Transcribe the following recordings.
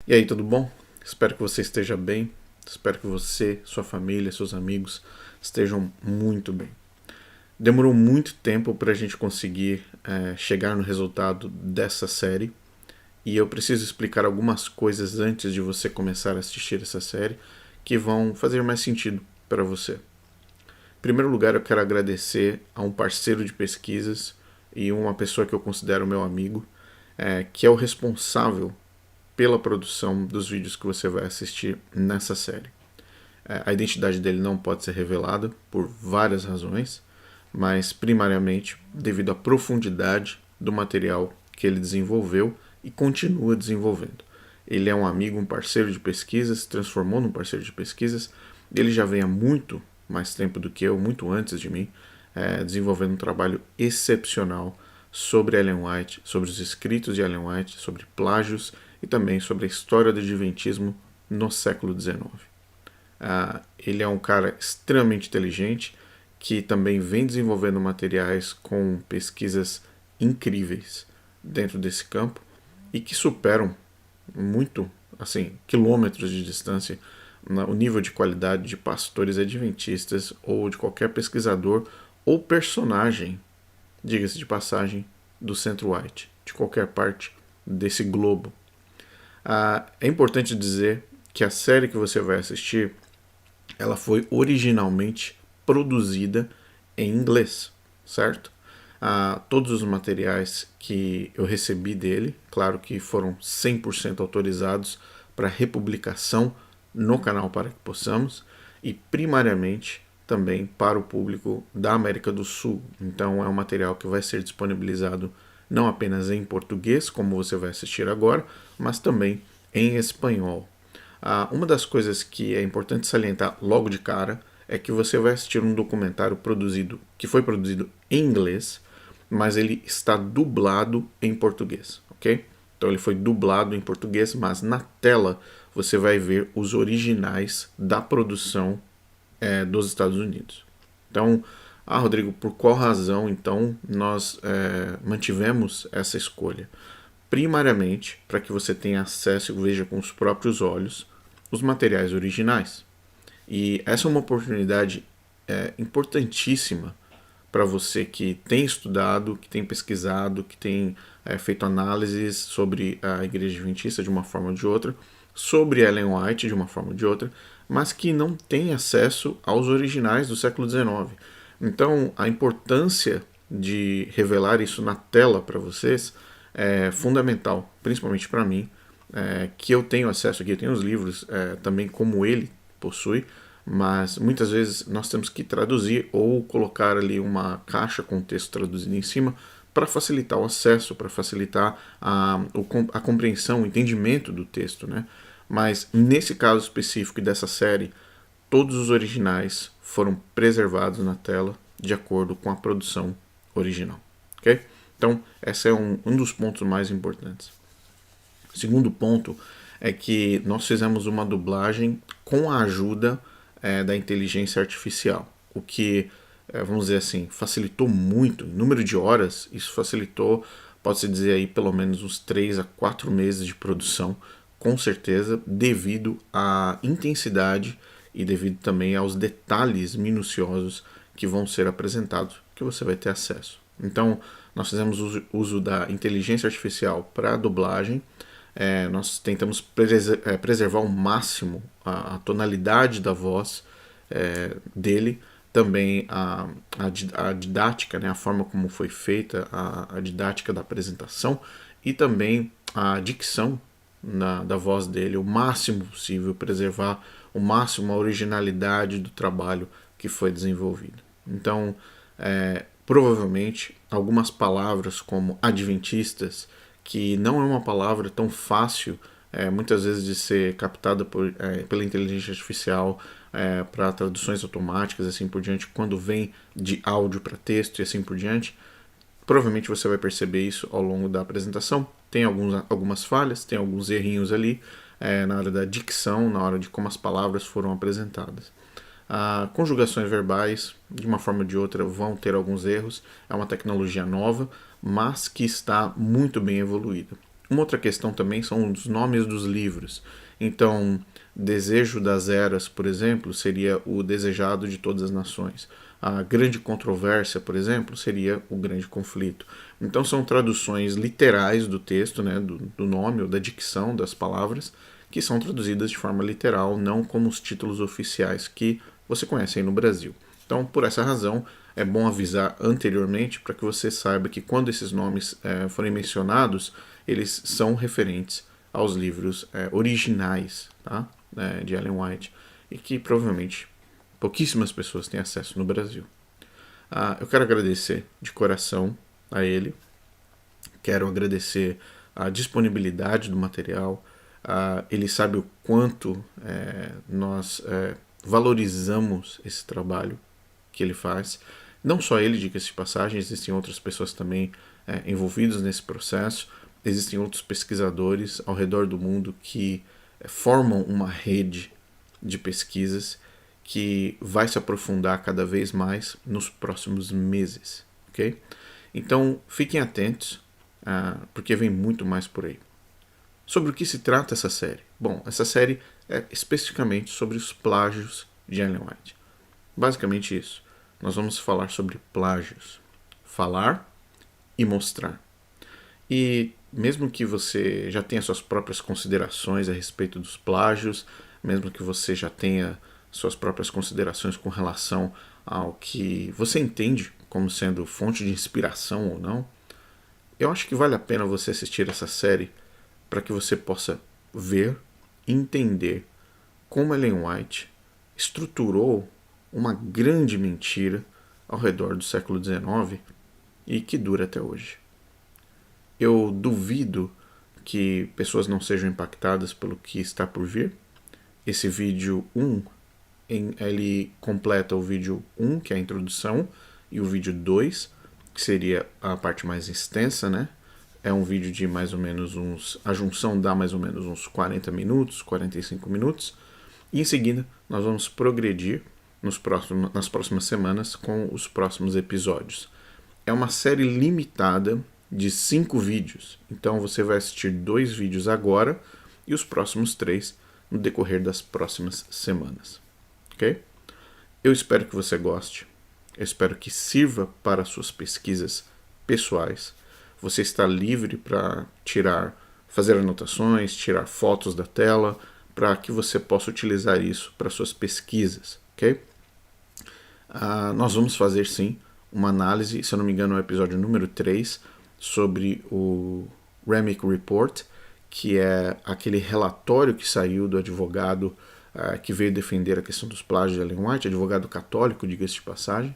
E aí, tudo bom? Espero que você esteja bem. Espero que você, sua família, seus amigos estejam muito bem. Demorou muito tempo para a gente conseguir chegar no resultado dessa série e eu preciso explicar algumas coisas antes de você começar a assistir essa série que vão fazer mais sentido para você. Em primeiro lugar, eu quero agradecer a um parceiro de pesquisas e uma pessoa que eu considero meu amigo, que é o responsável pela produção dos vídeos que você vai assistir nessa série. A identidade dele não pode ser revelada por várias razões, mas primariamente devido à profundidade do material que ele desenvolveu e continua desenvolvendo. Ele é um amigo, um parceiro de pesquisas, se transformou num parceiro de pesquisas. Ele já vem há muito mais tempo do que eu, muito antes de mim, desenvolvendo um trabalho excepcional sobre Ellen White, sobre os escritos de Ellen White, sobre plágios e também sobre a história do adventismo no século XIX. Ele é um cara extremamente inteligente que também vem desenvolvendo materiais com pesquisas incríveis dentro desse campo e que superam muito, assim, quilômetros de distância, o nível de qualidade de pastores adventistas ou de qualquer pesquisador ou personagem, diga-se de passagem, do Centro White, de qualquer parte desse globo. É importante dizer que a série que você vai assistir ela foi originalmente produzida em inglês, certo? Todos os materiais que eu recebi dele, claro que foram 100% autorizados para republicação no canal Para Que Possamos e primariamente também para o público da América do Sul. Então é um material que vai ser disponibilizado não apenas em português, como você vai assistir agora, mas também em espanhol. Uma das coisas que é importante salientar logo de cara é que você vai assistir um documentário que foi produzido em inglês, mas ele está dublado em português, ok? Então ele foi dublado em português, mas na tela você vai ver os originais da produção dos Estados Unidos. Então, Rodrigo, por qual razão então nós mantivemos essa escolha? Primariamente para que você tenha acesso e veja com os próprios olhos os materiais originais. E essa é uma oportunidade importantíssima para você que tem estudado, que tem pesquisado, que tem feito análises sobre a Igreja Adventista de uma forma ou de outra, sobre Ellen White de uma forma ou de outra, mas que não tem acesso aos originais do século XIX. Então, a importância de revelar isso na tela para vocês é fundamental, principalmente para mim, que eu tenho acesso aqui, eu tenho os livros também como ele possui, mas muitas vezes nós temos que traduzir ou colocar ali uma caixa com o texto traduzido em cima para facilitar o acesso, para facilitar a compreensão, o entendimento do texto, né? Mas nesse caso específico dessa série, todos os originais foram preservados na tela de acordo com a produção original, ok? Então, esse é um dos pontos mais importantes. O segundo ponto é que nós fizemos uma dublagem com a ajuda da inteligência artificial, o que, vamos dizer assim, facilitou muito, em número de horas, isso facilitou, pode-se dizer aí, pelo menos uns 3 a 4 meses de produção, com certeza, devido à intensidade e devido também aos detalhes minuciosos que vão ser apresentados, que você vai ter acesso. Então, nós fizemos uso da inteligência artificial para a dublagem. Nós tentamos preservar ao máximo a tonalidade da voz dele, também a didática, né, a forma como foi feita a didática da apresentação e também a dicção da voz dele, o máximo possível, preservar o máximo a originalidade do trabalho que foi desenvolvido. Então, provavelmente, algumas palavras como adventistas, que não é uma palavra tão fácil, muitas vezes, de ser captada pela inteligência artificial para traduções automáticas, assim por diante, quando vem de áudio para texto e assim por diante. Provavelmente você vai perceber isso ao longo da apresentação. Tem algumas falhas, tem alguns errinhos ali na hora da dicção, na hora de como as palavras foram apresentadas. Conjugações verbais, de uma forma ou de outra, vão ter alguns erros. É uma tecnologia nova, mas que está muito bem evoluída. Uma outra questão também são os nomes dos livros. Então, Desejo das Eras, por exemplo, seria o desejado de todas as nações. A Grande Controvérsia, por exemplo, seria o Grande Conflito. Então, são traduções literais do texto, né, do nome ou da dicção das palavras, que são traduzidas de forma literal, não como os títulos oficiais que você conhece aí no Brasil. Então, por essa razão, é bom avisar anteriormente para que você saiba que quando esses nomes forem mencionados, eles são referentes aos livros originais, tá? De Ellen White, e que provavelmente pouquíssimas pessoas têm acesso no Brasil. Eu quero agradecer de coração a ele, quero agradecer a disponibilidade do material. Ele sabe o quanto nós valorizamos esse trabalho que ele faz. Não só ele, diga-se de passagem, existem outras pessoas também envolvidas nesse processo. Existem outros pesquisadores ao redor do mundo que formam uma rede de pesquisas que vai se aprofundar cada vez mais nos próximos meses, ok? Então, fiquem atentos, porque vem muito mais por aí. Sobre o que se trata essa série? Bom, essa série é especificamente sobre os plágios de Ellen White. Basicamente isso. Nós vamos falar sobre plágios. Falar e mostrar. E mesmo que você já tenha suas próprias considerações a respeito dos plágios, mesmo que você já tenha suas próprias considerações com relação ao que você entende como sendo fonte de inspiração ou não, eu acho que vale a pena você assistir essa série para que você possa ver e entender como Ellen White estruturou uma grande mentira ao redor do século XIX e que dura até hoje. Eu duvido que pessoas não sejam impactadas pelo que está por vir. Esse vídeo 1, ele completa o vídeo 1, que é a introdução, e o vídeo 2, que seria a parte mais extensa, né? É um vídeo de mais ou menos a junção dá mais ou menos uns 40 minutos, 45 minutos. E em seguida, nós vamos progredir nas próximas semanas com os próximos episódios. É uma série limitada de 5 vídeos. Então você vai assistir 2 vídeos agora e os próximos 3 no decorrer das próximas semanas. Ok? Eu espero que você goste. Eu espero que sirva para suas pesquisas pessoais. Você está livre para fazer anotações, tirar fotos da tela, para que você possa utilizar isso para suas pesquisas. Ok? Nós vamos fazer sim uma análise, se eu não me engano, no episódio número 3, sobre o Remick Report, que é aquele relatório que saiu do advogado que veio defender a questão dos plágios de Ellen White, advogado católico, diga-se de passagem,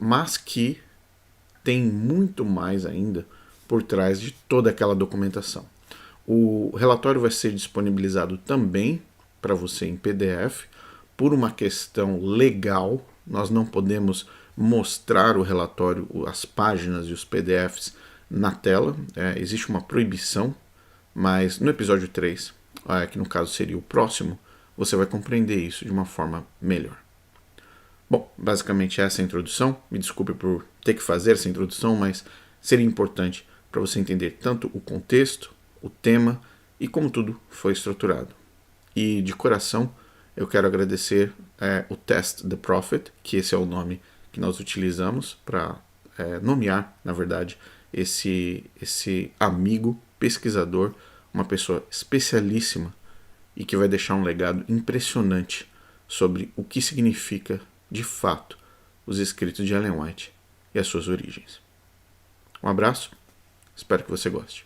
mas que tem muito mais ainda por trás de toda aquela documentação. O relatório vai ser disponibilizado também para você em PDF. Por uma questão legal, nós não podemos mostrar o relatório, as páginas e os PDFs na tela. Existe uma proibição, mas no episódio 3, que no caso seria o próximo, você vai compreender isso de uma forma melhor. Bom, basicamente essa é a introdução. Me desculpe por ter que fazer essa introdução, mas seria importante para você entender tanto o contexto, o tema e como tudo foi estruturado. E de coração, eu quero agradecer o Test the Prophet, que esse é o nome que nós utilizamos para nomear, na verdade, esse amigo pesquisador, uma pessoa especialíssima e que vai deixar um legado impressionante sobre o que significa, de fato, os escritos de Ellen White e as suas origens. Um abraço, espero que você goste.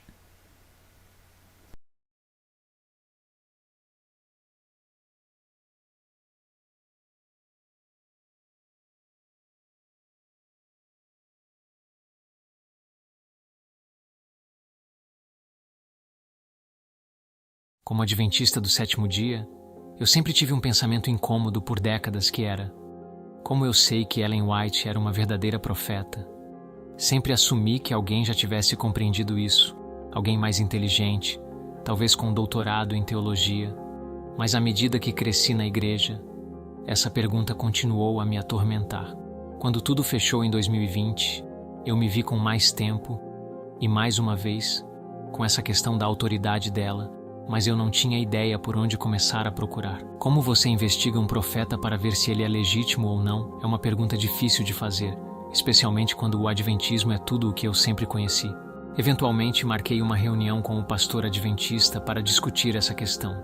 Como adventista do sétimo dia, eu sempre tive um pensamento incômodo por décadas que era: como eu sei que Ellen White era uma verdadeira profeta? Sempre assumi que alguém já tivesse compreendido isso, alguém mais inteligente, talvez com um doutorado em teologia. Mas à medida que cresci na igreja, essa pergunta continuou a me atormentar. Quando tudo fechou em 2020, eu me vi com mais tempo e, mais uma vez, com essa questão da autoridade dela, mas eu não tinha ideia por onde começar a procurar. Como você investiga um profeta para ver se ele é legítimo ou não é uma pergunta difícil de fazer, especialmente quando o adventismo é tudo o que eu sempre conheci. Eventualmente, marquei uma reunião com o pastor adventista para discutir essa questão.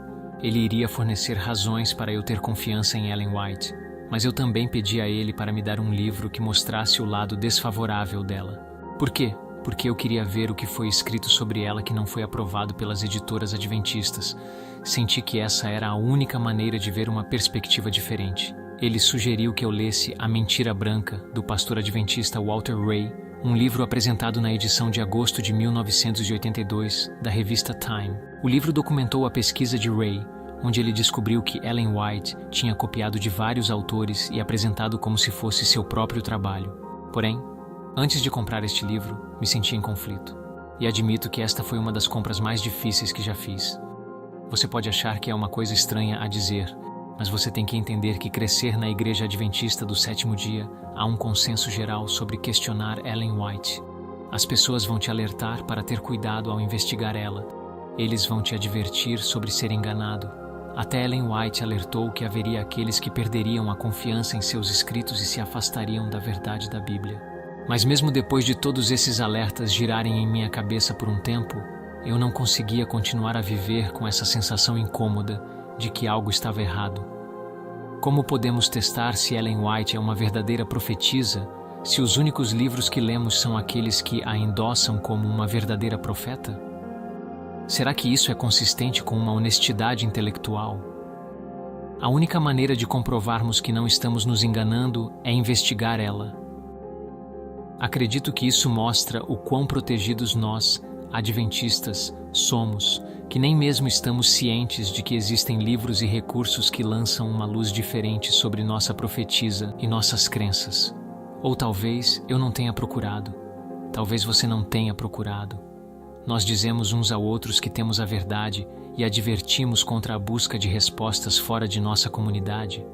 Ele iria fornecer razões para eu ter confiança em Ellen White, mas eu também pedi a ele para me dar um livro que mostrasse o lado desfavorável dela. Por quê? Porque eu queria ver o que foi escrito sobre ela que não foi aprovado pelas editoras adventistas. Senti que essa era a única maneira de ver uma perspectiva diferente. Ele sugeriu que eu lesse A Mentira Branca, do pastor adventista Walter Ray, um livro apresentado na edição de agosto de 1982 da revista Time. O livro documentou a pesquisa de Ray, onde ele descobriu que Ellen White tinha copiado de vários autores e apresentado como se fosse seu próprio trabalho. Porém, antes de comprar este livro, me senti em conflito. E admito que esta foi uma das compras mais difíceis que já fiz. Você pode achar que é uma coisa estranha a dizer, mas você tem que entender que crescer na Igreja Adventista do Sétimo Dia, há um consenso geral sobre questionar Ellen White. As pessoas vão te alertar para ter cuidado ao investigar ela. Eles vão te advertir sobre ser enganado. Até Ellen White alertou que haveria aqueles que perderiam a confiança em seus escritos e se afastariam da verdade da Bíblia. Mas mesmo depois de todos esses alertas girarem em minha cabeça por um tempo, eu não conseguia continuar a viver com essa sensação incômoda de que algo estava errado. Como podemos testar se Ellen White é uma verdadeira profetisa, se os únicos livros que lemos são aqueles que a endossam como uma verdadeira profeta? Será que isso é consistente com uma honestidade intelectual? A única maneira de comprovarmos que não estamos nos enganando é investigar ela. Acredito que isso mostra o quão protegidos nós, adventistas, somos, que nem mesmo estamos cientes de que existem livros e recursos que lançam uma luz diferente sobre nossa profetisa e nossas crenças. Ou talvez eu não tenha procurado. Talvez você não tenha procurado. Nós dizemos uns a outros que temos a verdade e advertimos contra a busca de respostas fora de nossa comunidade.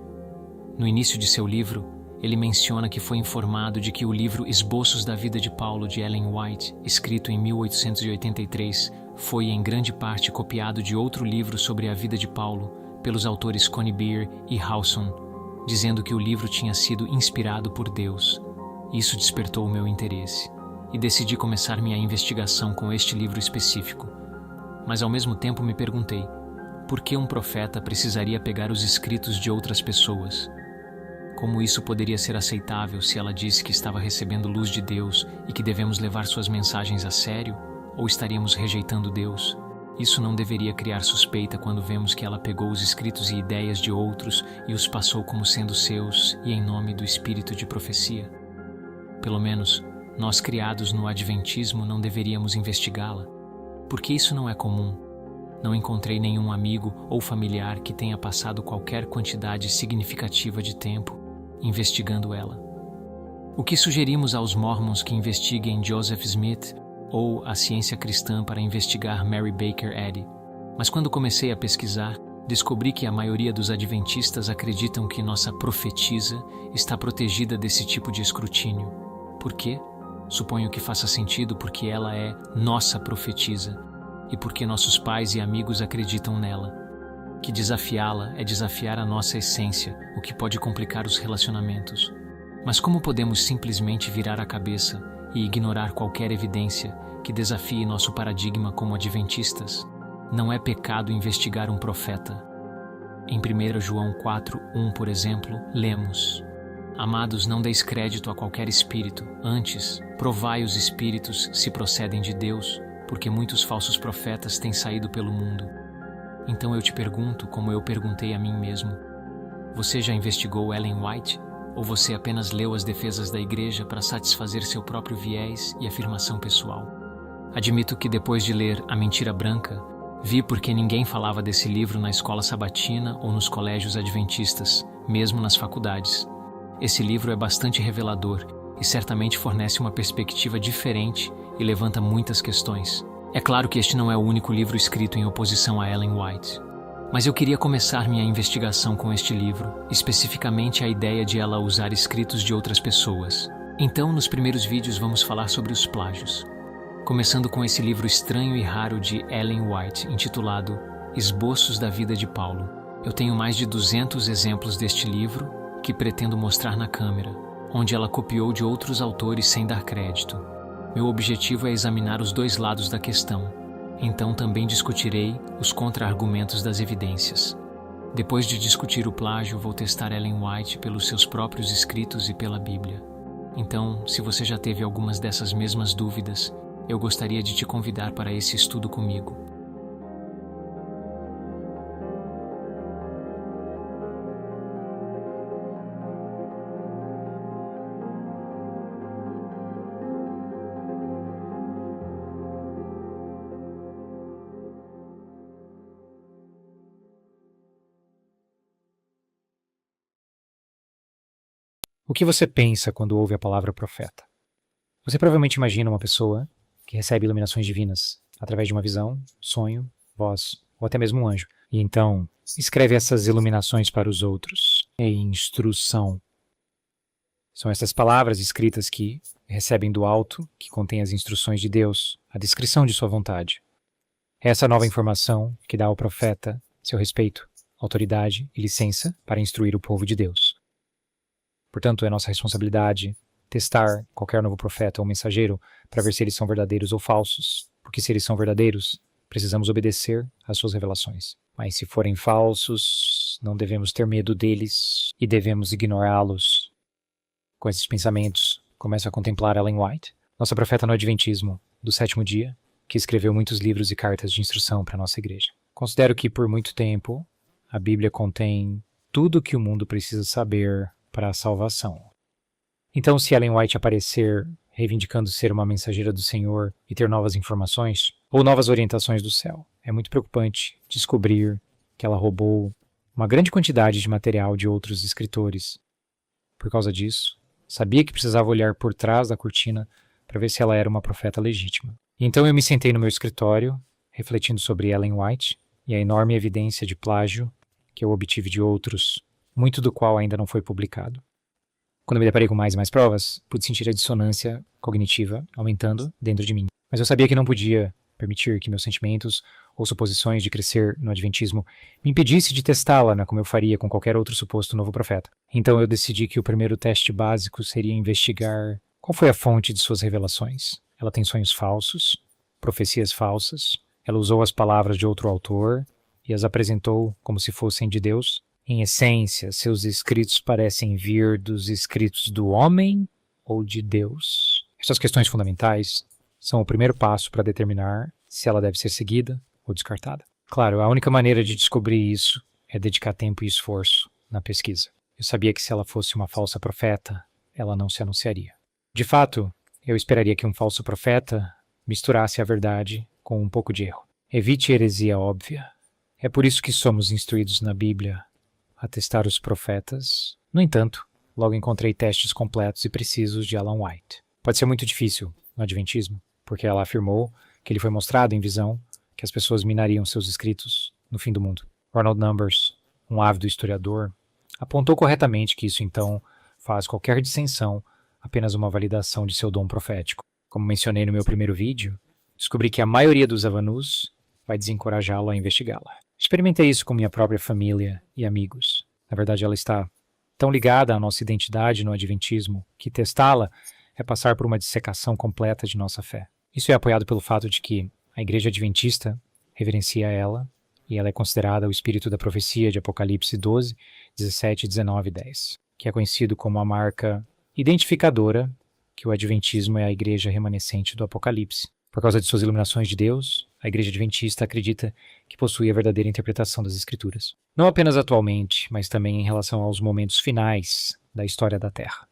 No início de seu livro, ele menciona que foi informado de que o livro Esboços da Vida de Paulo, de Ellen White, escrito em 1883, foi em grande parte copiado de outro livro sobre a vida de Paulo, pelos autores Conybeare e Howson, dizendo que o livro tinha sido inspirado por Deus. Isso despertou o meu interesse, e decidi começar minha investigação com este livro específico. Mas ao mesmo tempo me perguntei, por que um profeta precisaria pegar os escritos de outras pessoas? Como isso poderia ser aceitável se ela disse que estava recebendo luz de Deus e que devemos levar suas mensagens a sério? Ou estaríamos rejeitando Deus? Isso não deveria criar suspeita quando vemos que ela pegou os escritos e ideias de outros e os passou como sendo seus e em nome do espírito de profecia? Pelo menos, nós criados no adventismo não deveríamos investigá-la. Porque isso não é comum. Não encontrei nenhum amigo ou familiar que tenha passado qualquer quantidade significativa de tempo investigando ela. O que sugerimos aos Mormons que investiguem Joseph Smith ou a ciência cristã para investigar Mary Baker Eddy? Mas quando comecei a pesquisar, descobri que a maioria dos adventistas acreditam que nossa profetisa está protegida desse tipo de escrutínio. Por quê? Suponho que faça sentido porque ela é nossa profetisa e porque nossos pais e amigos acreditam nela. Que desafiá-la é desafiar a nossa essência, o que pode complicar os relacionamentos. Mas como podemos simplesmente virar a cabeça e ignorar qualquer evidência que desafie nosso paradigma como adventistas? Não é pecado investigar um profeta. Em 1 João 4:1, por exemplo, lemos: Amados, não deis crédito a qualquer espírito, antes, provai os espíritos se procedem de Deus, porque muitos falsos profetas têm saído pelo mundo. Então eu te pergunto, como eu perguntei a mim mesmo, você já investigou Ellen White? Ou você apenas leu as defesas da igreja para satisfazer seu próprio viés e afirmação pessoal? Admito que depois de ler A Mentira Branca, vi porque ninguém falava desse livro na escola sabatina ou nos colégios adventistas, mesmo nas faculdades. Esse livro é bastante revelador e certamente fornece uma perspectiva diferente e levanta muitas questões. É claro que este não é o único livro escrito em oposição a Ellen White. Mas eu queria começar minha investigação com este livro, especificamente a ideia de ela usar escritos de outras pessoas. Então, nos primeiros vídeos vamos falar sobre os plágios. Começando com esse livro estranho e raro de Ellen White, intitulado Esboços da Vida de Paulo. Eu tenho mais de 200 exemplos deste livro que pretendo mostrar na câmera, onde ela copiou de outros autores sem dar crédito. Meu objetivo é examinar os dois lados da questão. Então também discutirei os contra-argumentos das evidências. Depois de discutir o plágio, vou testar Ellen White pelos seus próprios escritos e pela Bíblia. Então, se você já teve algumas dessas mesmas dúvidas, eu gostaria de te convidar para esse estudo comigo. O que você pensa quando ouve a palavra profeta? Você provavelmente imagina uma pessoa que recebe iluminações divinas através de uma visão, sonho, voz ou até mesmo um anjo. E então escreve essas iluminações para os outros. É instrução. São essas palavras escritas que recebem do alto, que contém as instruções de Deus, a descrição de sua vontade. É essa nova informação que dá ao profeta seu respeito, autoridade e licença para instruir o povo de Deus. Portanto, é nossa responsabilidade testar qualquer novo profeta ou mensageiro para ver se eles são verdadeiros ou falsos, porque se eles são verdadeiros, precisamos obedecer às suas revelações. Mas se forem falsos, não devemos ter medo deles e devemos ignorá-los. Com esses pensamentos, começo a contemplar Ellen White, nossa profeta no Adventismo do sétimo dia, que escreveu muitos livros e cartas de instrução para a nossa igreja. Considero que por muito tempo a Bíblia contém tudo o que o mundo precisa saber para a salvação. Então, se Ellen White aparecer reivindicando ser uma mensageira do Senhor e ter novas informações ou novas orientações do céu, é muito preocupante descobrir que ela roubou uma grande quantidade de material de outros escritores. Por causa disso, sabia que precisava olhar por trás da cortina para ver se ela era uma profeta legítima. E então eu me sentei no meu escritório, refletindo sobre Ellen White e a enorme evidência de plágio que eu obtive de outros, muito do qual ainda não foi publicado. Quando me deparei com mais e mais provas, pude sentir a dissonância cognitiva aumentando dentro de mim. Mas eu sabia que não podia permitir que meus sentimentos ou suposições de crescer no adventismo me impedisse de testá-la, como eu faria com qualquer outro suposto novo profeta. Então eu decidi que o primeiro teste básico seria investigar qual foi a fonte de suas revelações. Ela tem sonhos falsos, profecias falsas, ela usou as palavras de outro autor e as apresentou como se fossem de Deus. Em essência, seus escritos parecem vir dos escritos do homem ou de Deus. Essas questões fundamentais são o primeiro passo para determinar se ela deve ser seguida ou descartada. Claro, a única maneira de descobrir isso é dedicar tempo e esforço na pesquisa. Eu sabia que se ela fosse uma falsa profeta, ela não se anunciaria. De fato, eu esperaria que um falso profeta misturasse a verdade com um pouco de erro. Evite heresia óbvia. É por isso que somos instruídos na Bíblia a testar os profetas. No entanto, logo encontrei testes completos e precisos de Ellen White. Pode ser muito difícil no Adventismo, porque ela afirmou que ele foi mostrado em visão que as pessoas minariam seus escritos no fim do mundo. Ronald Numbers, um ávido historiador, apontou corretamente que isso então faz qualquer dissensão apenas uma validação de seu dom profético. Como mencionei no meu primeiro vídeo, descobri que a maioria dos avanus vai desencorajá-lo a investigá-la. Experimentei isso com minha própria família e amigos. Na verdade, ela está tão ligada à nossa identidade no Adventismo que testá-la é passar por uma dissecação completa de nossa fé. Isso é apoiado pelo fato de que a Igreja Adventista reverencia ela e ela é considerada o espírito da profecia de Apocalipse 12, 17, 19 e 10, que é conhecido como a marca identificadora que o Adventismo é a igreja remanescente do Apocalipse. Por causa de suas iluminações de Deus, a Igreja Adventista acredita que possui a verdadeira interpretação das Escrituras. Não apenas atualmente, mas também em relação aos momentos finais da história da Terra.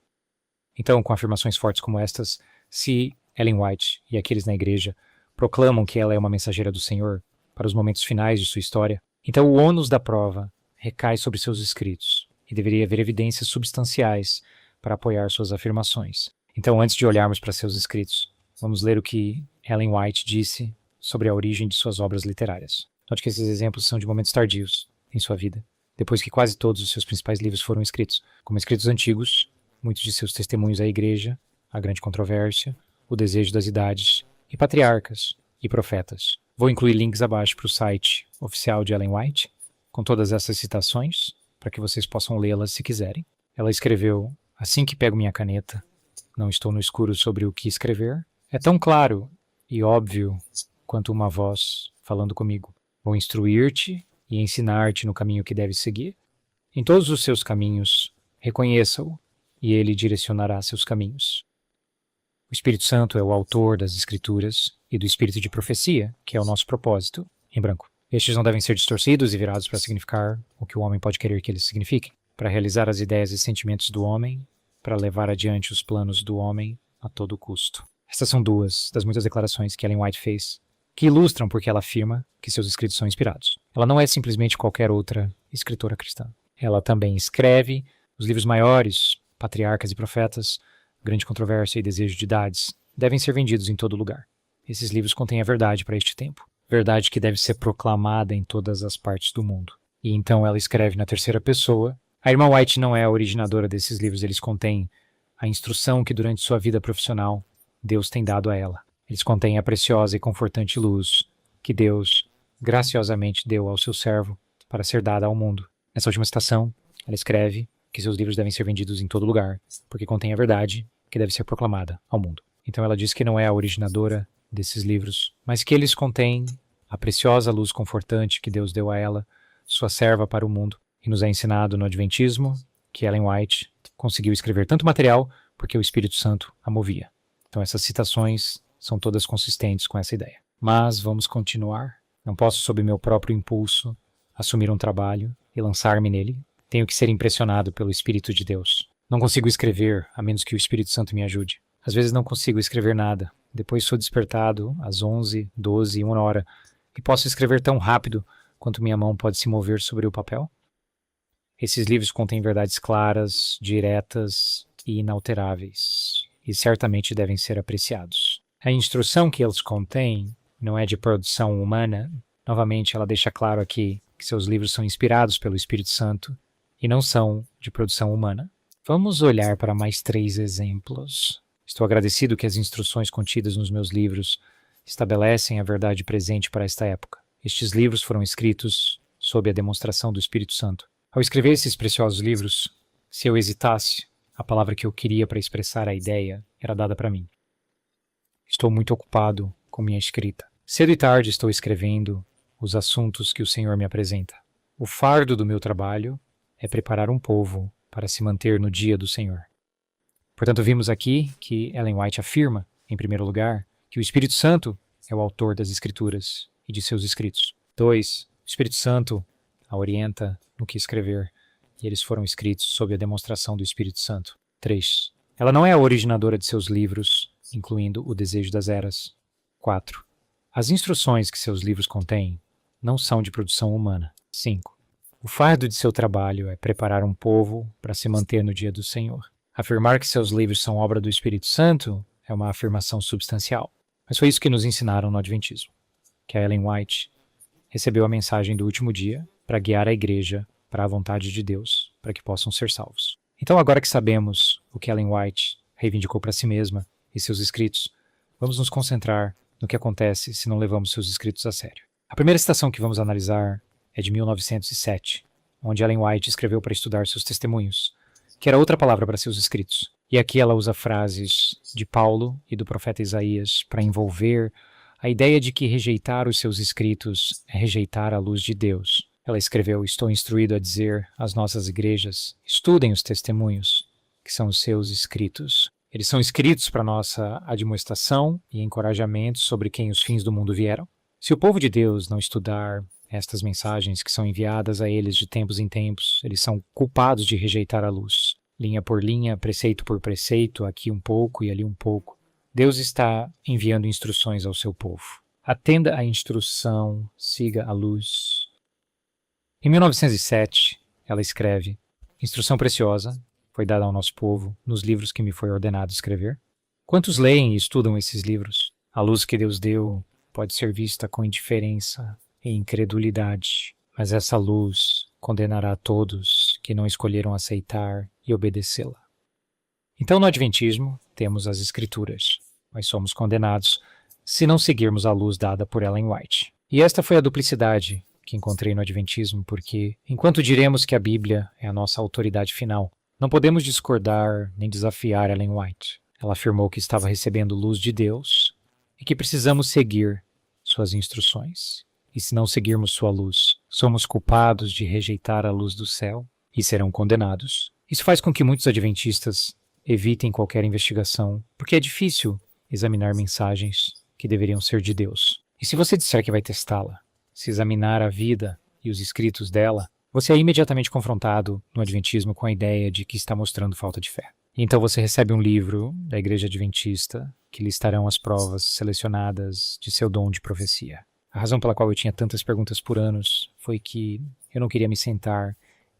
Então, com afirmações fortes como estas, se Ellen White e aqueles na igreja proclamam que ela é uma mensageira do Senhor para os momentos finais de sua história, então o ônus da prova recai sobre seus escritos e deveria haver evidências substanciais para apoiar suas afirmações. Então, antes de olharmos para seus escritos, vamos ler o que Ellen White disse sobre a origem de suas obras literárias. Note que esses exemplos são de momentos tardios em sua vida, depois que quase todos os seus principais livros foram escritos. Como escritos antigos, muitos de seus testemunhos à igreja, a grande controvérsia, o desejo das idades e patriarcas e profetas. Vou incluir links abaixo para o site oficial de Ellen White, com todas essas citações, para que vocês possam lê-las se quiserem. Ela escreveu: assim que pego minha caneta, não estou no escuro sobre o que escrever. É tão claro e óbvio quanto uma voz falando comigo. Vou instruir-te e ensinar-te no caminho que deves seguir. Em todos os seus caminhos, reconheça-o, e ele direcionará seus caminhos. O Espírito Santo é o autor das Escrituras e do espírito de profecia, que é o nosso propósito, em branco. Estes não devem ser distorcidos e virados para significar o que o homem pode querer que eles signifiquem, para realizar as ideias e sentimentos do homem, para levar adiante os planos do homem a todo custo. Estas são duas das muitas declarações que Ellen White fez, que ilustram porque ela afirma que seus escritos são inspirados. Ela não é simplesmente qualquer outra escritora cristã. Ela também escreve os livros maiores, Patriarcas e Profetas, Grande Controvérsia e Desejo de Idades, devem ser vendidos em todo lugar. Esses livros contêm a verdade para este tempo, verdade que deve ser proclamada em todas as partes do mundo. E então ela escreve na terceira pessoa. A irmã White não é a originadora desses livros, eles contêm a instrução que durante sua vida profissional Deus tem dado a ela. Eles contêm a preciosa e confortante luz que Deus graciosamente deu ao seu servo para ser dada ao mundo. Nessa última citação, ela escreve que seus livros devem ser vendidos em todo lugar, porque contém a verdade que deve ser proclamada ao mundo. Então ela diz que não é a originadora desses livros, mas que eles contêm a preciosa luz confortante que Deus deu a ela, sua serva para o mundo, e nos é ensinado no Adventismo que Ellen White conseguiu escrever tanto material porque o Espírito Santo a movia. Então essas citações são todas consistentes com essa ideia. Mas vamos continuar. Não posso, sob meu próprio impulso, assumir um trabalho e lançar-me nele. Tenho que ser impressionado pelo Espírito de Deus. Não consigo escrever, a menos que o Espírito Santo me ajude. Às vezes não consigo escrever nada. Depois sou despertado às 11, 12 e 1 hora. E posso escrever tão rápido quanto minha mão pode se mover sobre o papel? Esses livros contêm verdades claras, diretas e inalteráveis. E certamente devem ser apreciados. A instrução que eles contêm não é de produção humana. Novamente, ela deixa claro aqui que seus livros são inspirados pelo Espírito Santo e não são de produção humana. Vamos olhar para mais 3 exemplos. Estou agradecido que as instruções contidas nos meus livros estabelecem a verdade presente para esta época. Estes livros foram escritos sob a demonstração do Espírito Santo. Ao escrever esses preciosos livros, se eu hesitasse, a palavra que eu queria para expressar a ideia era dada para mim. Estou muito ocupado com minha escrita. Cedo e tarde estou escrevendo os assuntos que o Senhor me apresenta. O fardo do meu trabalho é preparar um povo para se manter no dia do Senhor. Portanto, vimos aqui que Ellen White afirma, em primeiro lugar, que o Espírito Santo é o autor das Escrituras e de seus escritos. 2. O Espírito Santo a orienta no que escrever, e eles foram escritos sob a demonstração do Espírito Santo. 3. Ela não é a originadora de seus livros, incluindo O Desejo das Eras. 4. As instruções que seus livros contêm não são de produção humana. 5. O fardo de seu trabalho é preparar um povo para se manter no dia do Senhor. Afirmar que seus livros são obra do Espírito Santo é uma afirmação substancial. Mas foi isso que nos ensinaram no Adventismo, que a Ellen White recebeu a mensagem do último dia para guiar a igreja para a vontade de Deus, para que possam ser salvos. Então, agora que sabemos o que Ellen White reivindicou para si mesma e seus escritos, vamos nos concentrar no que acontece se não levamos seus escritos a sério. A primeira citação que vamos analisar é de 1907, onde Ellen White escreveu para estudar seus testemunhos, que era outra palavra para seus escritos. E aqui ela usa frases de Paulo e do profeta Isaías para envolver a ideia de que rejeitar os seus escritos é rejeitar a luz de Deus. Ela escreveu: estou instruído a dizer às nossas igrejas, estudem os testemunhos, que são os seus escritos. Eles são escritos para nossa admoestação e encorajamento sobre quem os fins do mundo vieram. Se o povo de Deus não estudar estas mensagens que são enviadas a eles de tempos em tempos, eles são culpados de rejeitar a luz. Linha por linha, preceito por preceito, aqui um pouco e ali um pouco. Deus está enviando instruções ao seu povo. Atenda à instrução, siga a luz. Em 1907, ela escreve: instrução preciosa foi dada ao nosso povo nos livros que me foi ordenado escrever. Quantos leem e estudam esses livros? A luz que Deus deu pode ser vista com indiferença e incredulidade, mas essa luz condenará a todos que não escolheram aceitar e obedecê-la. Então, no Adventismo, temos as Escrituras. Nós somos condenados se não seguirmos a luz dada por Ellen White. E esta foi a duplicidade que encontrei no Adventismo, porque, enquanto diremos que a Bíblia é a nossa autoridade final, não podemos discordar nem desafiar Ellen White. Ela afirmou que estava recebendo luz de Deus e que precisamos seguir suas instruções. E se não seguirmos sua luz, somos culpados de rejeitar a luz do céu e serão condenados. Isso faz com que muitos adventistas evitem qualquer investigação, porque é difícil examinar mensagens que deveriam ser de Deus. E se você disser que vai testá-la, se examinar a vida e os escritos dela, você é imediatamente confrontado no Adventismo com a ideia de que está mostrando falta de fé. E então você recebe um livro da Igreja Adventista que listarão as provas selecionadas de seu dom de profecia. A razão pela qual eu tinha tantas perguntas por anos foi que eu não queria me sentar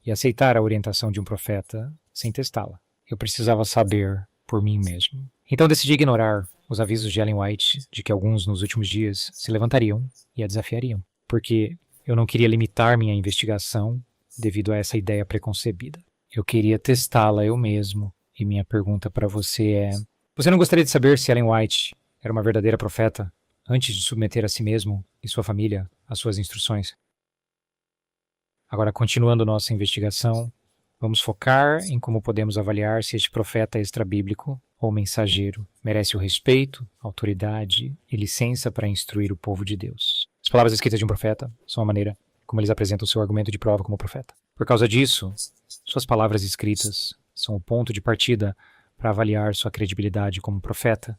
e aceitar a orientação de um profeta sem testá-la. Eu precisava saber por mim mesmo. Então decidi ignorar os avisos de Ellen White de que alguns nos últimos dias se levantariam e a desafiariam, porque eu não queria limitar minha investigação devido a essa ideia preconcebida. Eu queria testá-la eu mesmo. E minha pergunta para você é: você não gostaria de saber se Ellen White era uma verdadeira profeta antes de submeter a si mesmo e sua família às suas instruções? Agora, continuando nossa investigação, vamos focar em como podemos avaliar se este profeta extrabíblico ou mensageiro merece o respeito, autoridade e licença para instruir o povo de Deus. As palavras escritas de um profeta são a maneira como eles apresentam o seu argumento de prova como profeta. Por causa disso, suas palavras escritas são o ponto de partida para avaliar sua credibilidade como profeta,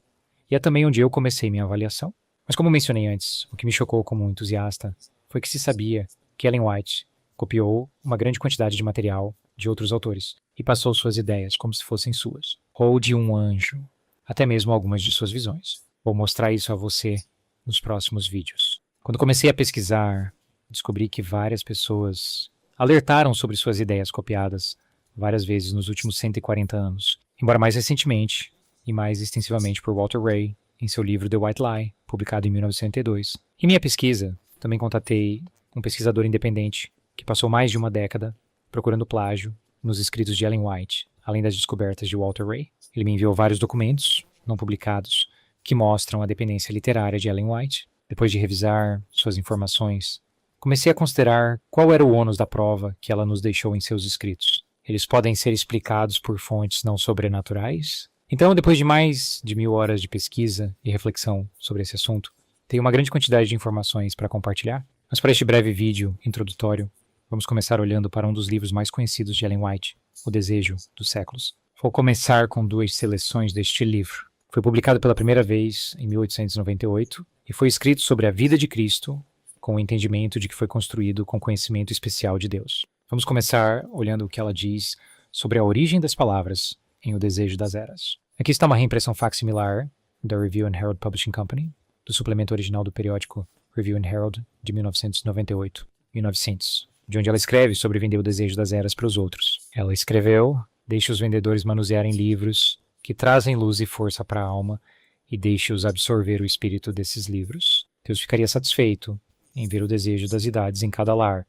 e é também onde eu comecei minha avaliação. Mas como mencionei antes, o que me chocou como entusiasta foi que se sabia que Ellen White copiou uma grande quantidade de material de outros autores e passou suas ideias como se fossem suas, ou de um anjo, até mesmo algumas de suas visões. Vou mostrar isso a você nos próximos vídeos. Quando comecei a pesquisar, descobri que várias pessoas alertaram sobre suas ideias copiadas várias vezes nos últimos 140 anos, embora mais recentemente e mais extensivamente por Walter Ray, em seu livro The White Lie, publicado em 1982. Em minha pesquisa, também contatei um pesquisador independente que passou mais de uma década procurando plágio nos escritos de Ellen White, além das descobertas de Walter Ray. Ele me enviou vários documentos, não publicados, que mostram a dependência literária de Ellen White. Depois de revisar suas informações, comecei a considerar qual era o ônus da prova que ela nos deixou em seus escritos. Eles podem ser explicados por fontes não sobrenaturais? Então, depois de mais de 1000 horas de pesquisa e reflexão sobre esse assunto, tenho uma grande quantidade de informações para compartilhar. Mas para este breve vídeo introdutório, vamos começar olhando para um dos livros mais conhecidos de Ellen White, O Desejo dos Séculos. Vou começar com 2 seleções deste livro. Foi publicado pela primeira vez em 1898 e foi escrito sobre a vida de Cristo, com o entendimento de que foi construído com conhecimento especial de Deus. Vamos começar olhando o que ela diz sobre a origem das palavras em O Desejo das Eras. Aqui está uma reimpressão facsimilar da Review and Herald Publishing Company, do suplemento original do periódico Review and Herald de 1998-1900, de onde ela escreve sobre vender o desejo das eras para os outros. Ela escreveu: deixe os vendedores manusearem livros que trazem luz e força para a alma e deixe-os absorver o espírito desses livros. Deus ficaria satisfeito em ver o desejo das idades em cada lar.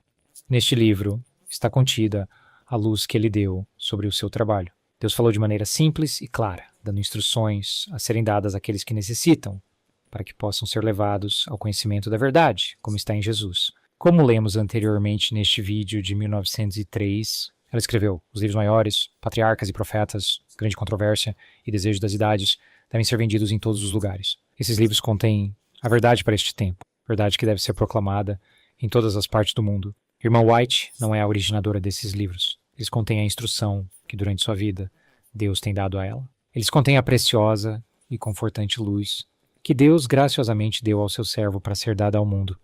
Neste livro está contida a luz que ele deu sobre o seu trabalho. Deus falou de maneira simples e clara, dando instruções a serem dadas àqueles que necessitam, para que possam ser levados ao conhecimento da verdade, como está em Jesus. Como lemos anteriormente neste vídeo de 1903, ela escreveu: os livros maiores, Patriarcas e Profetas, Grande Controvérsia e Desejo das Idades, devem ser vendidos em todos os lugares. Esses livros contêm a verdade para este tempo, verdade que deve ser proclamada em todas as partes do mundo. Irmã White não é a originadora desses livros. Eles contêm a instrução que durante sua vida Deus tem dado a ela. Eles contêm a preciosa e confortante luz que Deus graciosamente deu ao seu servo para ser dada ao mundo.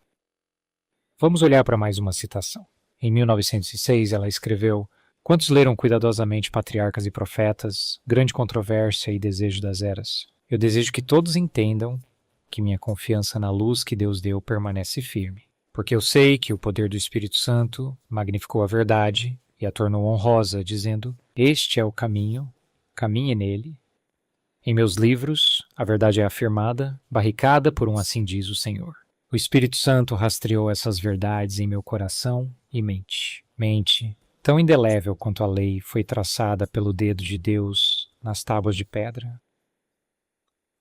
Vamos olhar para mais uma citação. Em 1906 ela escreveu: quantos leram cuidadosamente Patriarcas e Profetas, Grande Controvérsia e Desejo das Eras? Eu desejo que todos entendam que minha confiança na luz que Deus deu permanece firme. Porque eu sei que o poder do Espírito Santo magnificou a verdade e a tornou honrosa, dizendo: este é o caminho, caminhe nele. Em meus livros, a verdade é afirmada, barricada por um assim diz o Senhor. O Espírito Santo rastreou essas verdades em meu coração e mente. Mente, tão indelével quanto a lei foi traçada pelo dedo de Deus nas tábuas de pedra.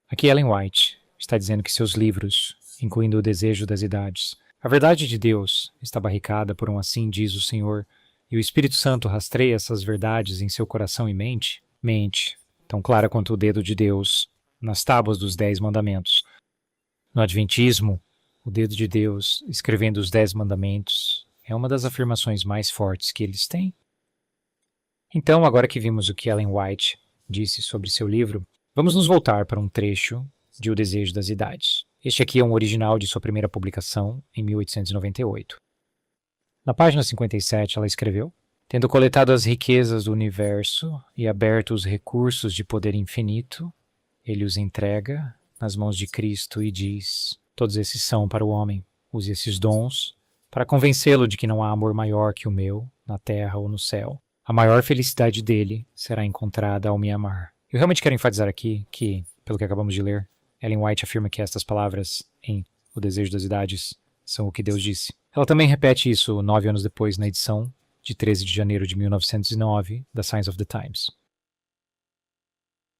Aqui Ellen White está dizendo que seus livros, incluindo O Desejo das Idades, a verdade de Deus está barricada por um assim diz o Senhor, e o Espírito Santo rastreia essas verdades em seu coração e mente? Mente, tão clara quanto o dedo de Deus nas tábuas dos 10 mandamentos. No Adventismo, o dedo de Deus escrevendo os 10 mandamentos é uma das afirmações mais fortes que eles têm. Então, agora que vimos o que Ellen White disse sobre seu livro, vamos nos voltar para um trecho de O Desejo das Idades. Este aqui é um original de sua primeira publicação, em 1898. Na página 57, ela escreveu: tendo coletado as riquezas do universo e aberto os recursos de poder infinito, ele os entrega nas mãos de Cristo e diz: todos esses são para o homem. Use esses dons para convencê-lo de que não há amor maior que o meu, na terra ou no céu. A maior felicidade dele será encontrada ao me amar. Eu realmente quero enfatizar aqui que, pelo que acabamos de ler, Ellen White afirma que estas palavras em O Desejo das Idades são o que Deus disse. Ela também repete isso 9 anos depois na edição de 13 de janeiro de 1909 da Signs of the Times.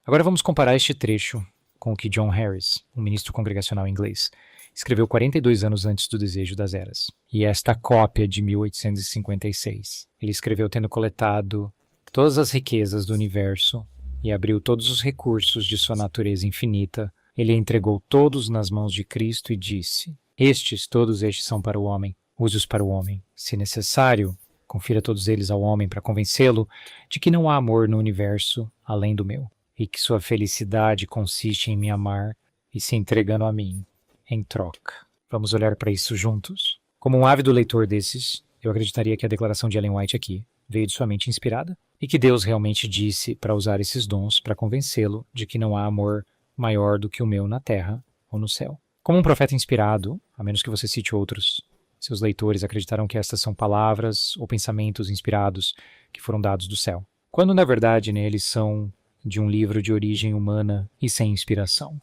Agora vamos comparar este trecho com o que John Harris, um ministro congregacional inglês, escreveu 42 anos antes do Desejo das Eras. E esta cópia de 1856. Ele escreveu tendo coletado todas as riquezas do universo e abriu todos os recursos de sua natureza infinita. Ele entregou todos nas mãos de Cristo e disse: todos estes são para o homem. Use-os para o homem. Se necessário, confira todos eles ao homem para convencê-lo de que não há amor no universo além do meu, e que sua felicidade consiste em me amar e se entregando a mim em troca. Vamos olhar para isso juntos? Como um ávido leitor desses, eu acreditaria que a declaração de Ellen White aqui veio de sua mente inspirada e que Deus realmente disse para usar esses dons para convencê-lo de que não há amor maior do que o meu na terra ou no céu. Como um profeta inspirado, a menos que você cite outros, seus leitores acreditarão que estas são palavras ou pensamentos inspirados que foram dados do céu, quando na verdade neles são de um livro de origem humana e sem inspiração.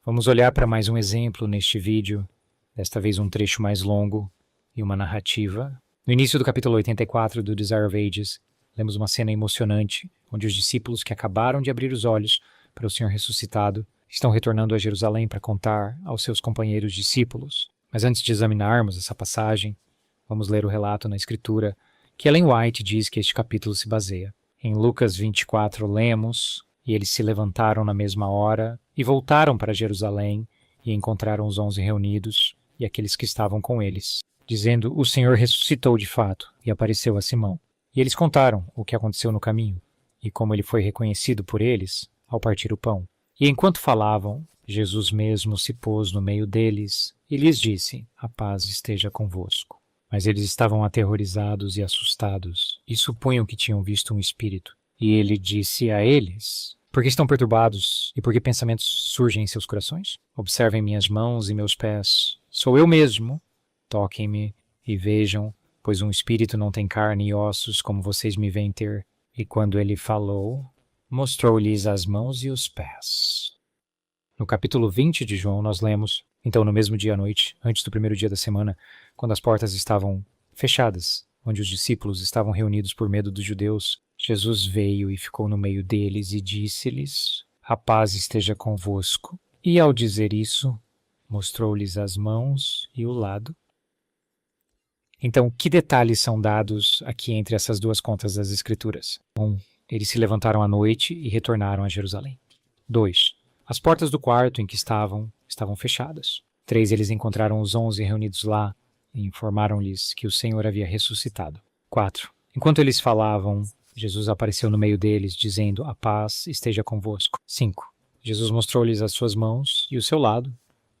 Vamos olhar para mais um exemplo neste vídeo, desta vez um trecho mais longo e uma narrativa. No início do capítulo 84 do Desire of Ages, lemos uma cena emocionante, onde os discípulos que acabaram de abrir os olhos para o Senhor ressuscitado estão retornando a Jerusalém para contar aos seus companheiros discípulos. Mas antes de examinarmos essa passagem, vamos ler o relato na Escritura que Ellen White diz que este capítulo se baseia. Em Lucas 24 lemos: e eles se levantaram na mesma hora e voltaram para Jerusalém e encontraram os 11 reunidos e aqueles que estavam com eles, dizendo: o Senhor ressuscitou de fato e apareceu a Simão. E eles contaram o que aconteceu no caminho e como ele foi reconhecido por eles ao partir o pão. E enquanto falavam, Jesus mesmo se pôs no meio deles e lhes disse: a paz esteja convosco. Mas eles estavam aterrorizados e assustados e supunham que tinham visto um espírito. E ele disse a eles: por que estão perturbados e por que pensamentos surgem em seus corações? Observem minhas mãos e meus pés. Sou eu mesmo. Toquem-me e vejam, pois um espírito não tem carne e ossos como vocês me veem ter. E quando ele falou, mostrou-lhes as mãos e os pés. No capítulo 20 de João nós lemos: então no mesmo dia à noite, antes do primeiro dia da semana, quando as portas estavam fechadas, onde os discípulos estavam reunidos por medo dos judeus, Jesus veio e ficou no meio deles e disse-lhes: a paz esteja convosco. E ao dizer isso, mostrou-lhes as mãos e o lado. Então, que detalhes são dados aqui entre essas duas contas das Escrituras? 1. Eles se levantaram à noite e retornaram a Jerusalém. 2. As portas do quarto em que estavam fechadas. 3. Eles encontraram os 11 reunidos lá e informaram-lhes que o Senhor havia ressuscitado. 4. Enquanto eles falavam, Jesus apareceu no meio deles, dizendo: a paz esteja convosco. 5. Jesus mostrou-lhes as suas mãos e o seu lado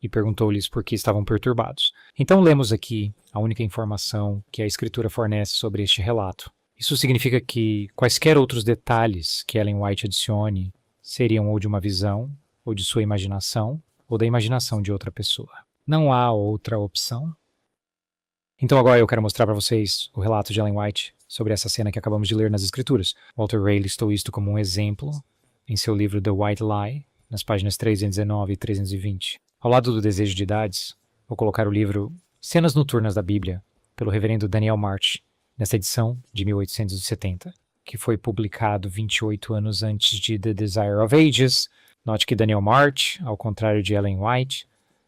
e perguntou-lhes por que estavam perturbados. Então lemos aqui a única informação que a Escritura fornece sobre este relato. Isso significa que quaisquer outros detalhes que Ellen White adicione seriam ou de uma visão, ou de sua imaginação, ou da imaginação de outra pessoa. Não há outra opção. Então agora eu quero mostrar para vocês o relato de Ellen White sobre essa cena que acabamos de ler nas Escrituras. Walter Ray listou isto como um exemplo em seu livro The White Lie, nas páginas 319 e 320. Ao lado do Desejo de Idades, vou colocar o livro Cenas Noturnas da Bíblia, pelo reverendo Daniel March, nesta edição de 1870, que foi publicado 28 anos antes de The Desire of Ages. Note que Daniel March, ao contrário de Ellen White,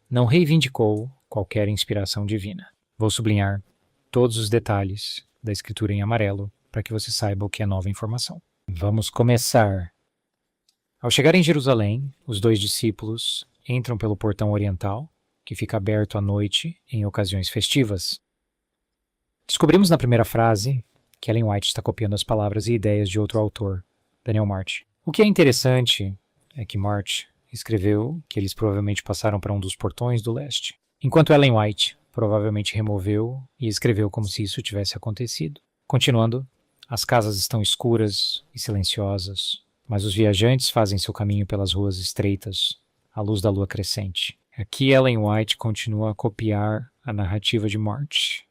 não reivindicou qualquer inspiração divina. Vou sublinhar todos os detalhes da escritura em amarelo para que você saiba o que é nova informação. Vamos começar. Ao chegar em Jerusalém, os 2 discípulos entram pelo portão oriental, que fica aberto à noite em ocasiões festivas. Descobrimos na primeira frase que Ellen White está copiando as palavras e ideias de outro autor, Daniel March. O que é interessante é que March escreveu que eles provavelmente passaram para um dos portões do leste, enquanto Ellen White provavelmente removeu e escreveu como se isso tivesse acontecido. Continuando, as casas estão escuras e silenciosas, mas os viajantes fazem seu caminho pelas ruas estreitas, à luz da lua crescente. Aqui Ellen White continua a copiar a narrativa de March.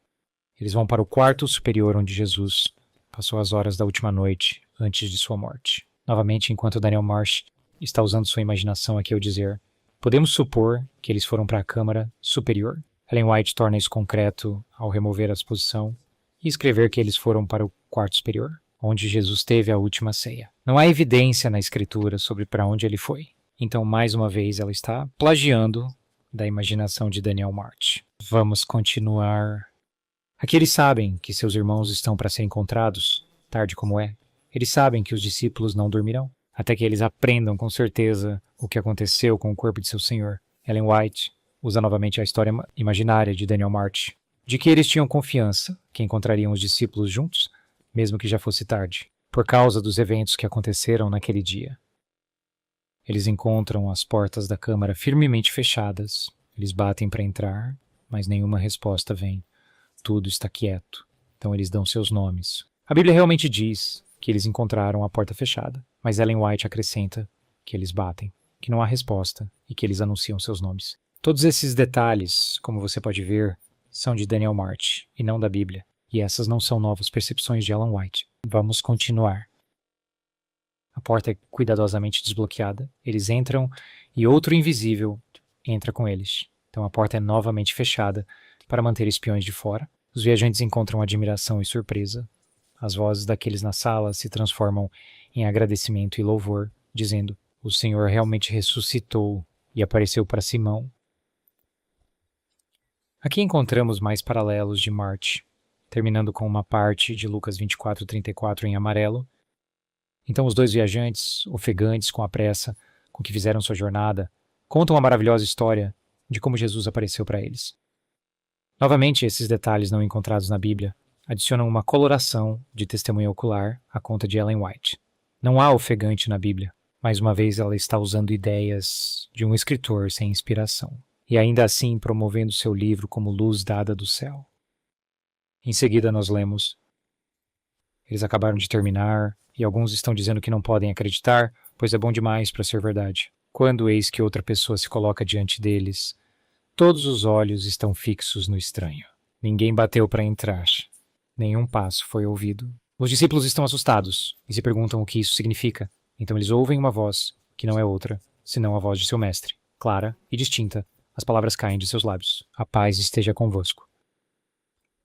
Eles vão para o quarto superior onde Jesus passou as horas da última noite antes de sua morte. Novamente, enquanto Daniel March está usando sua imaginação aqui ao dizer, podemos supor que eles foram para a câmara superior. Ellen White torna isso concreto ao remover a exposição e escrever que eles foram para o quarto superior, onde Jesus teve a última ceia. Não há evidência na escritura sobre para onde ele foi. Então, mais uma vez, ela está plagiando da imaginação de Daniel March. Vamos continuar. Aqui eles sabem que seus irmãos estão para ser encontrados, tarde como é. Eles sabem que os discípulos não dormirão, até que eles aprendam com certeza o que aconteceu com o corpo de seu Senhor. Ellen White usa novamente a história imaginária de Daniel March, de que eles tinham confiança que encontrariam os discípulos juntos, mesmo que já fosse tarde, por causa dos eventos que aconteceram naquele dia. Eles encontram as portas da câmara firmemente fechadas. Eles batem para entrar, mas nenhuma resposta vem. Tudo está quieto. Então eles dão seus nomes. A Bíblia realmente diz que eles encontraram a porta fechada, mas Ellen White acrescenta que eles batem, que não há resposta e que eles anunciam seus nomes. Todos esses detalhes, como você pode ver, são de Daniel March e não da Bíblia. E essas não são novas percepções de Ellen White. Vamos continuar. A porta é cuidadosamente desbloqueada. Eles entram e outro invisível entra com eles. Então a porta é novamente fechada para manter espiões de fora. Os viajantes encontram admiração e surpresa. As vozes daqueles na sala se transformam em agradecimento e louvor, dizendo: o Senhor realmente ressuscitou e apareceu para Simão. Aqui encontramos mais paralelos de March, terminando com uma parte de Lucas 24:34 em amarelo. Então os 2 viajantes, ofegantes com a pressa com que fizeram sua jornada, contam a maravilhosa história de como Jesus apareceu para eles. Novamente, esses detalhes não encontrados na Bíblia adicionam uma coloração de testemunho ocular à conta de Ellen White. Não há ofegante na Bíblia. Mais uma vez, ela está usando ideias de um escritor sem inspiração, e ainda assim promovendo seu livro como luz dada do céu. Em seguida, nós lemos: eles acabaram de terminar, e alguns estão dizendo que não podem acreditar, pois é bom demais para ser verdade. Quando eis que outra pessoa se coloca diante deles, todos os olhos estão fixos no estranho. Ninguém bateu para entrar. Nenhum passo foi ouvido. Os discípulos estão assustados e se perguntam o que isso significa. Então eles ouvem uma voz, que não é outra, senão a voz de seu mestre. Clara e distinta, as palavras caem de seus lábios. A paz esteja convosco.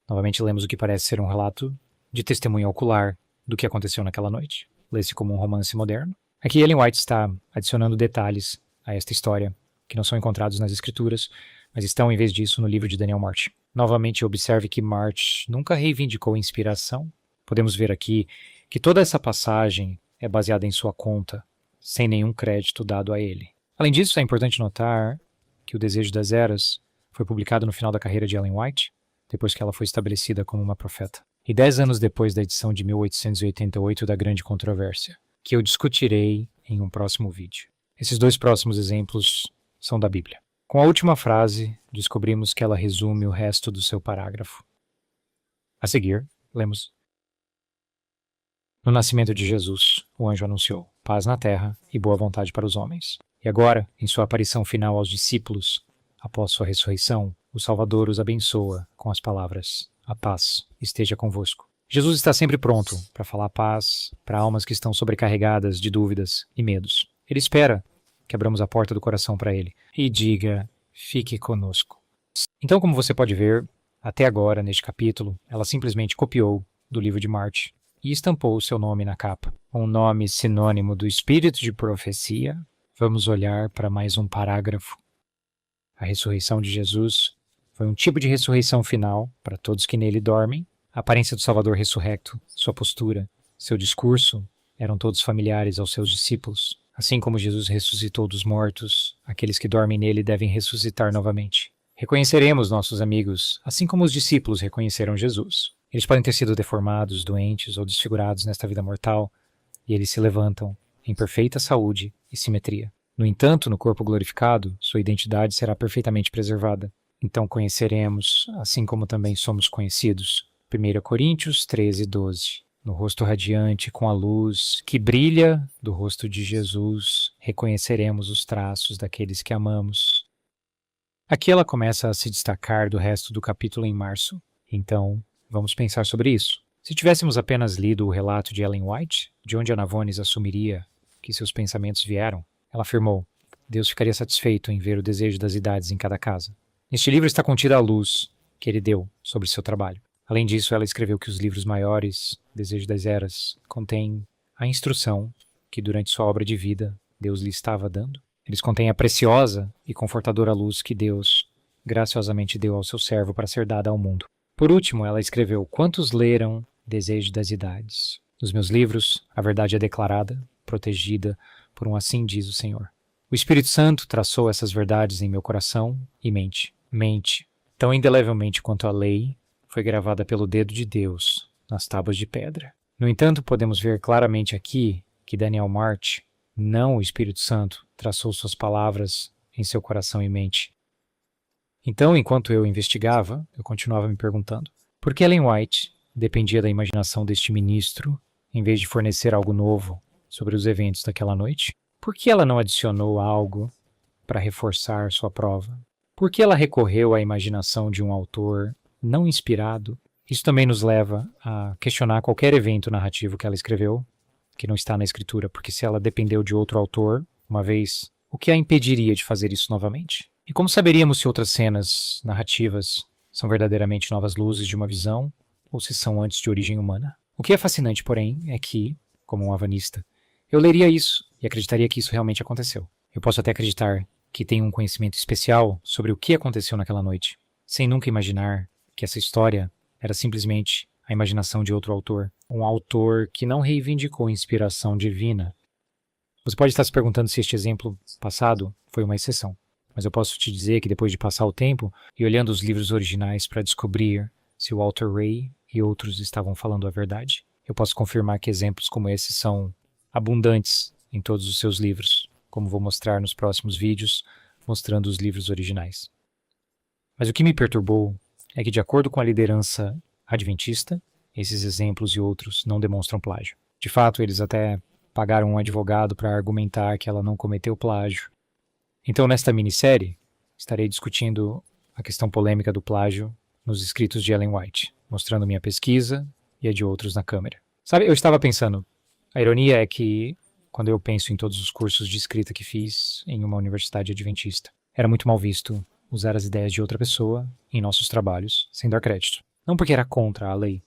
Novamente lemos o que parece ser um relato de testemunho ocular do que aconteceu naquela noite. Lê-se como um romance moderno. Aqui Ellen White está adicionando detalhes a esta história, que não são encontrados nas escrituras, mas estão, em vez disso, no livro de Daniel March. Novamente, observe que March nunca reivindicou inspiração. Podemos ver aqui que toda essa passagem é baseada em sua conta, sem nenhum crédito dado a ele. Além disso, é importante notar que O Desejo das Eras foi publicado no final da carreira de Ellen White, depois que ela foi estabelecida como uma profeta. E 10 anos depois da edição de 1888 da Grande Controvérsia, que eu discutirei em um próximo vídeo. Esses 2 próximos exemplos são da Bíblia. Com a última frase, descobrimos que ela resume o resto do seu parágrafo. A seguir, lemos: no nascimento de Jesus, o anjo anunciou paz na terra e boa vontade para os homens. E agora, em sua aparição final aos discípulos, após sua ressurreição, o Salvador os abençoa com as palavras: a paz esteja convosco. Jesus está sempre pronto para falar paz para almas que estão sobrecarregadas de dúvidas e medos. Ele espera que abramos a porta do coração para ele e diga: fique conosco. Então, como você pode ver, até agora, neste capítulo, ela simplesmente copiou do livro de March e estampou o seu nome na capa. Um nome sinônimo do espírito de profecia, vamos olhar para mais um parágrafo. A ressurreição de Jesus foi um tipo de ressurreição final para todos que nele dormem. A aparência do Salvador ressurrecto, sua postura, seu discurso eram todos familiares aos seus discípulos. Assim como Jesus ressuscitou dos mortos, aqueles que dormem nele devem ressuscitar novamente. Reconheceremos nossos amigos, assim como os discípulos reconheceram Jesus. Eles podem ter sido deformados, doentes ou desfigurados nesta vida mortal, e eles se levantam em perfeita saúde e simetria. No entanto, no corpo glorificado, sua identidade será perfeitamente preservada. Então conheceremos, assim como também somos conhecidos. 1 Coríntios 13:12. No rosto radiante, com a luz que brilha do rosto de Jesus, reconheceremos os traços daqueles que amamos. Aqui ela começa a se destacar do resto do capítulo em março. Então, vamos pensar sobre isso. Se tivéssemos apenas lido o relato de Ellen White, de onde a Navones assumiria que seus pensamentos vieram, ela afirmou: Deus ficaria satisfeito em ver o desejo das idades em cada casa. Neste livro está contida a luz que ele deu sobre seu trabalho. Além disso, ela escreveu que os livros maiores, Desejo das Eras, contêm a instrução que durante sua obra de vida Deus lhe estava dando. Eles contêm a preciosa e confortadora luz que Deus graciosamente deu ao seu servo para ser dada ao mundo. Por último, ela escreveu: Quantos leram Desejo das Idades? Nos meus livros, a verdade é declarada, protegida por um assim diz o Senhor. O Espírito Santo traçou essas verdades em meu coração e mente. Mente, tão indelevelmente quanto a lei, foi gravada pelo dedo de Deus nas tábuas de pedra. No entanto, podemos ver claramente aqui que Daniel March, não o Espírito Santo, traçou suas palavras em seu coração e mente. Então, enquanto eu investigava, eu continuava me perguntando: por que Ellen White dependia da imaginação deste ministro, em vez de fornecer algo novo sobre os eventos daquela noite? Por que ela não adicionou algo para reforçar sua prova? Por que ela recorreu à imaginação de um autor não inspirado? Isso também nos leva a questionar qualquer evento narrativo que ela escreveu, que não está na escritura, porque se ela dependeu de outro autor, uma vez, o que a impediria de fazer isso novamente? E como saberíamos se outras cenas narrativas são verdadeiramente novas luzes de uma visão, ou se são antes de origem humana? O que é fascinante, porém, é que, como um havanista, eu leria isso e acreditaria que isso realmente aconteceu. Eu posso até acreditar que tenho um conhecimento especial sobre o que aconteceu naquela noite, sem nunca imaginar que essa história era simplesmente a imaginação de outro autor, um autor que não reivindicou inspiração divina. Você pode estar se perguntando se este exemplo passado foi uma exceção, mas eu posso te dizer que depois de passar o tempo e olhando os livros originais para descobrir se Walter Ray e outros estavam falando a verdade, eu posso confirmar que exemplos como esses são abundantes em todos os seus livros, como vou mostrar nos próximos vídeos, mostrando os livros originais. Mas o que me perturbou é que, de acordo com a liderança adventista, esses exemplos e outros não demonstram plágio. De fato, eles até pagaram um advogado para argumentar que ela não cometeu plágio. Então, nesta minissérie, estarei discutindo a questão polêmica do plágio nos escritos de Ellen White, mostrando minha pesquisa e a de outros na câmera. Sabe, eu estava pensando, a ironia é que, quando eu penso em todos os cursos de escrita que fiz em uma universidade adventista, era muito mal visto usar as ideias de outra pessoa em nossos trabalhos sem dar crédito. Não porque era contra a lei,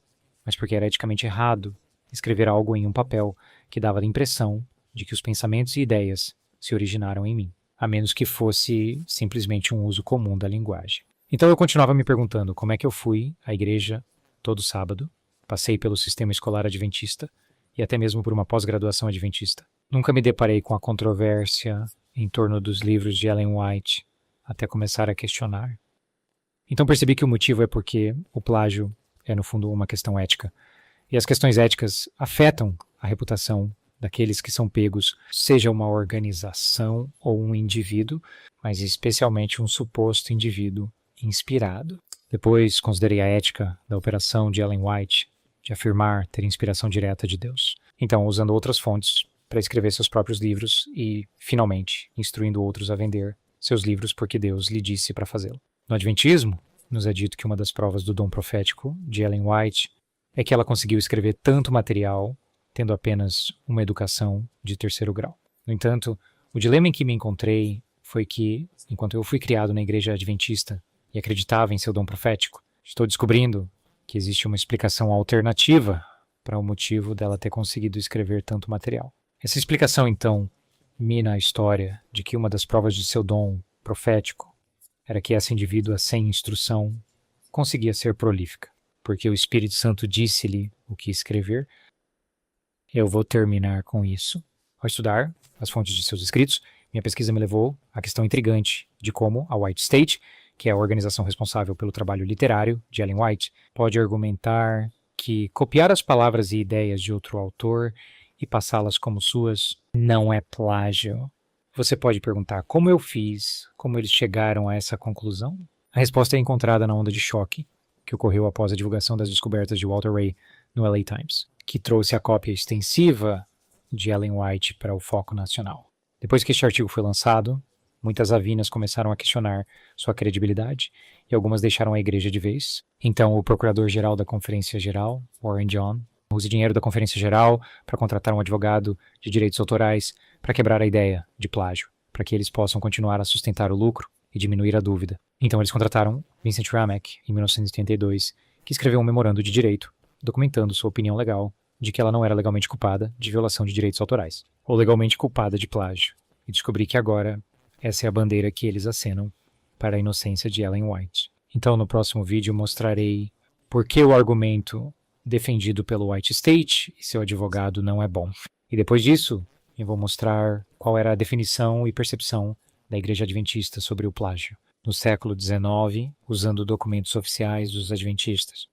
mas porque era eticamente errado escrever algo em um papel que dava a impressão de que os pensamentos e ideias se originaram em mim, a menos que fosse simplesmente um uso comum da linguagem. Então eu continuava me perguntando como é que eu fui à igreja todo sábado, passei pelo sistema escolar adventista e até mesmo por uma pós-graduação adventista. Nunca me deparei com a controvérsia em torno dos livros de Ellen White, até começar a questionar. Então percebi que o motivo é porque o plágio é, no fundo, uma questão ética. E as questões éticas afetam a reputação daqueles que são pegos, seja uma organização ou um indivíduo, mas especialmente um suposto indivíduo inspirado. Depois considerei a ética da operação de Ellen White, de afirmar ter inspiração direta de Deus. Então, usando outras fontes para escrever seus próprios livros e, finalmente, instruindo outros a vender seus livros porque Deus lhe disse para fazê-lo. No Adventismo, nos é dito que uma das provas do dom profético de Ellen White é que ela conseguiu escrever tanto material tendo apenas uma educação de 3º grau. No entanto, o dilema em que me encontrei foi que, enquanto eu fui criado na igreja adventista e acreditava em seu dom profético, estou descobrindo que existe uma explicação alternativa para o motivo dela ter conseguido escrever tanto material. Essa explicação, então, mina a história de que uma das provas de seu dom profético era que essa indivídua sem instrução conseguia ser prolífica, porque o Espírito Santo disse-lhe o que escrever. Eu vou terminar com isso. Ao estudar as fontes de seus escritos, minha pesquisa me levou à questão intrigante de como a White State, que é a organização responsável pelo trabalho literário de Ellen White, pode argumentar que copiar as palavras e ideias de outro autor e passá-las como suas não é plágio. Você pode perguntar como eu fiz, como eles chegaram a essa conclusão? A resposta é encontrada na onda de choque que ocorreu após a divulgação das descobertas de Walter Ray no LA Times, que trouxe a cópia extensiva de Ellen White para o foco nacional. Depois que este artigo foi lançado, muitas avinas começaram a questionar sua credibilidade e algumas deixaram a igreja de vez. Então o procurador-geral da Conferência Geral, Warren John, use dinheiro da Conferência Geral para contratar um advogado de direitos autorais para quebrar a ideia de plágio, para que eles possam continuar a sustentar o lucro e diminuir a dúvida. Então eles contrataram Vincent Ramek, em 1982, que escreveu um memorando de direito, documentando sua opinião legal de que ela não era legalmente culpada de violação de direitos autorais, ou legalmente culpada de plágio. E descobri que agora essa é a bandeira que eles acenam para a inocência de Ellen White. Então no próximo vídeo mostrarei por que o argumento defendido pelo White State e seu advogado não é bom. E depois disso, eu vou mostrar qual era a definição e percepção da Igreja Adventista sobre o plágio no século XIX, usando documentos oficiais dos Adventistas.